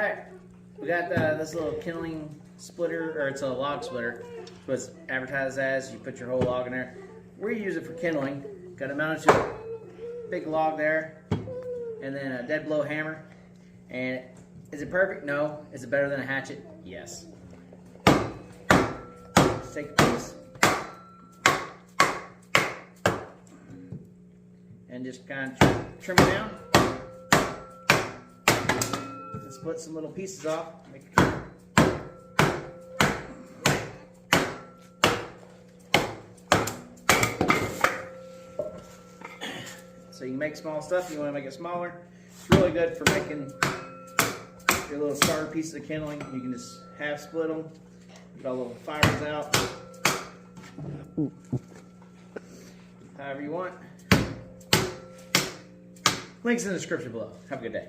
Alright, we got this little kindling splitter, or it's a log splitter. It's what it's advertised as. You put your whole log in there. We use it for kindling. Got it mounted to a big log there, and then a dead blow hammer. And is it perfect? No. Is it better than a hatchet? Yes. Just take a piece and just kind of trim it down. And split some little pieces off. Make a cut. So you can make small stuff. You want to make it smaller. It's really good for making your little starter pieces of kindling. You can just half split them. Get all the little fibers out. However you want. Links in the description below. Have a good day.